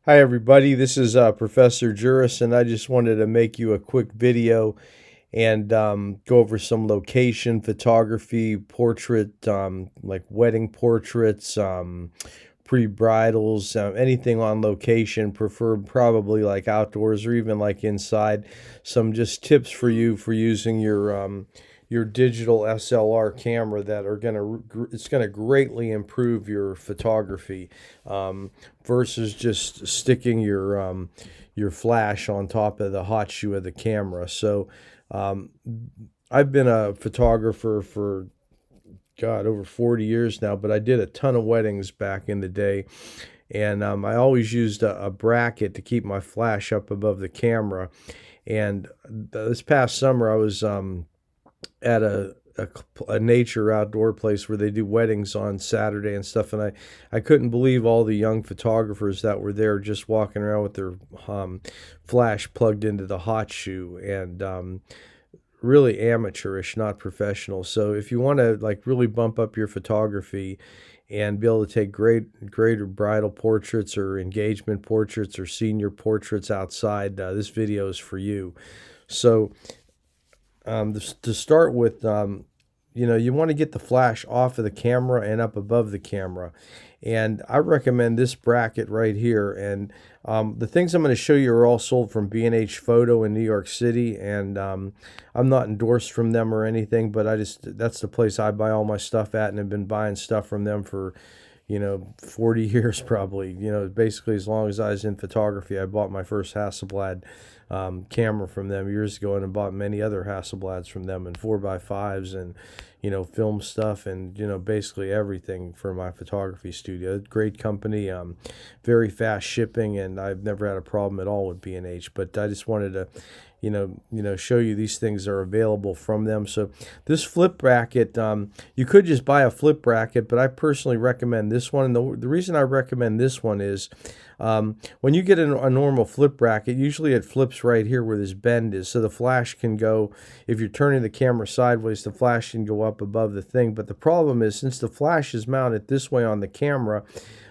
Hi everybody, this is Professor Juris, and I just wanted to make you a quick video and go over some location photography, portrait, like wedding portraits, pre-bridals, anything on location, preferred probably like outdoors or even like inside. Some just tips for you for using your digital SLR camera that are it's gonna greatly improve your photography, versus just sticking your flash on top of the hot shoe of the camera. So um, I've been a photographer for God over 40 years now, but I did a ton of weddings back in the day, and I always used a bracket to keep my flash up above the camera. And this past summer, I was at a nature outdoor place where they do weddings on Saturday and stuff, and I couldn't believe all the young photographers that were there just walking around with their flash plugged into the hot shoe, and really amateurish, not professional. So if you want to like really bump up your photography and be able to take greater bridal portraits or engagement portraits or senior portraits outside, this video is for you. So to start with, you want to get the flash off of the camera and up above the camera. And I recommend this bracket right here. And the things I'm going to show you are all sold from B&H Photo in New York City. And I'm not endorsed from them or anything, but that's the place I buy all my stuff at, and have been buying stuff from them for 40 years probably. Basically as long as I was in photography. I bought my first Hasselblad camera from them years ago, and I bought many other Hasselblads from them, and 4x5s, and film stuff, and basically everything for my photography studio. Great company, very fast shipping, and I've never had a problem at all with B&H. But I just wanted to show you these things are available from them. So this flip bracket, you could just buy a flip bracket, but I personally recommend this one. And the reason I recommend this one is when you get a normal flip bracket, usually it flips right here where this bend is. So the flash can go, if you're turning the camera sideways, the flash can go up above the thing. But the problem is, since the flash is mounted this way on the camera,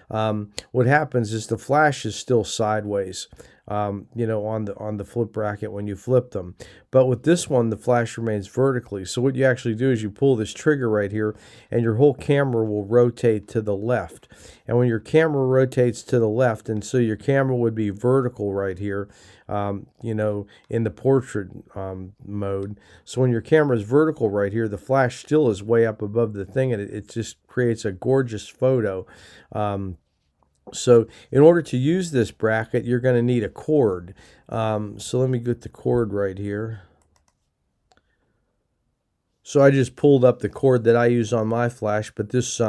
what happens is the flash is still sideways, on the flip bracket when you flip them. But with this one, the flash remains vertically. So what you actually do is you pull this trigger right here, and your whole camera will rotate to the left. And when your camera rotates to the left, and so your camera would be vertical right here, in the portrait mode. So when your camera is vertical right here, the flash still is way up above the thing, and it just creates a gorgeous photo. So in order to use this bracket, you're going to need a cord. So let me get the cord right here. So I just pulled up the cord that I use on my flash, but this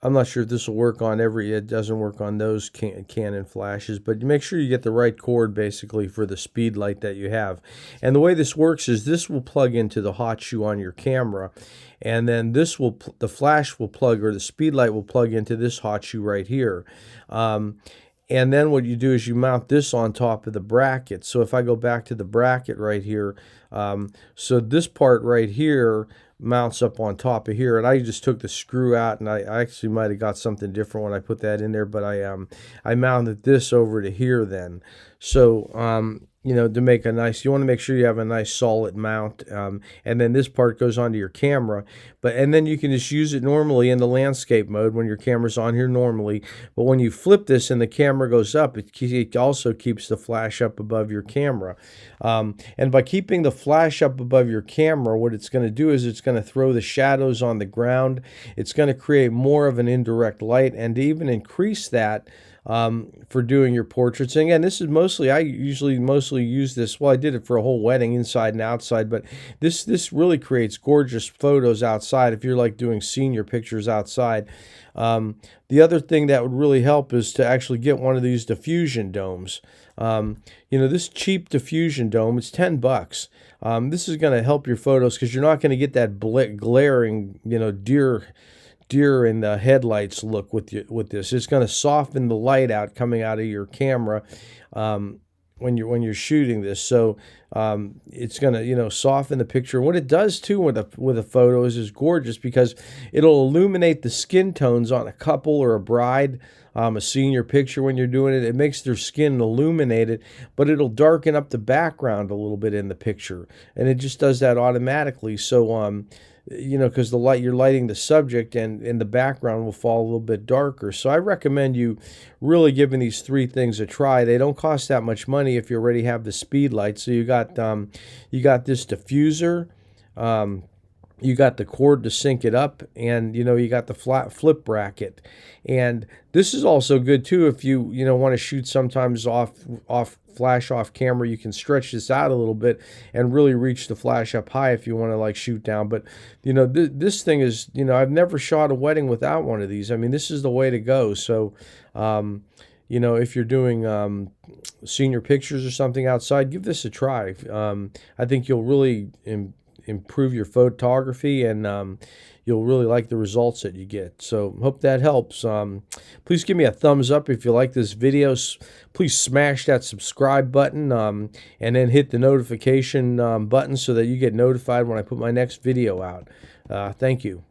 I'm not sure if this will work on it doesn't work on those Canon flashes, but make sure you get the right cord basically for the speed light that you have. And the way this works is this will plug into the hot shoe on your camera, and then the flash will plug, or the speed light will plug into this hot shoe right here. And then what you do is you mount this on top of the bracket. So if I go back to the bracket right here, so this part right here mounts up on top of here, and I just took the screw out, and I actually might have got something different when I put that in there, but I mounted this over to here then. So to make a nice, you want to make sure you have a nice solid mount, and then this part goes onto your camera, and then you can just use it normally in the landscape mode when your camera's on here normally. But when you flip this and the camera goes up, it also keeps the flash up above your camera. And by keeping the flash up above your camera, what it's going to do is it's going to throw the shadows on the ground. It's going to create more of an indirect light, and to even increase that for doing your portraits. And again, this is I usually mostly use this. Well, I did it for a whole wedding, inside and outside, but this really creates gorgeous photos outside if you're like doing senior pictures outside. The other thing that would really help is to actually get one of these diffusion domes. This cheap diffusion dome, it's $10. This is going to help your photos because you're not going to get that glaring, deer in the headlights look with this. It's going to soften the light out coming out of your camera, when you're shooting this. So it's gonna, you know, soften the picture. And what it does too with a photo is gorgeous, because it'll illuminate the skin tones on a couple or a bride. A senior picture, when you're doing it, it makes their skin illuminated, but it'll darken up the background a little bit in the picture, and it just does that automatically. So you know, because the light, you're lighting the subject, and the background will fall a little bit darker. So I recommend you really giving these three things a try. They don't cost that much money if you already have the speed light. So you got this diffuser. You got the cord to sync it up, and you know, you got the flat flip bracket. And this is also good too if you know, want to shoot sometimes off flash off camera. You can stretch this out a little bit and really reach the flash up high if you want to like shoot down. But you know, this thing is, you know, I've never shot a wedding without one of these. I mean, this is the way to go. So you know, if you're doing senior pictures or something outside, give this a try. I think you'll really improve your photography, and you'll really like the results that you get. So hope that helps. Please give me a thumbs up if you like this video. Please smash that subscribe button, and then hit the notification button so that you get notified when I put my next video out. Thank you.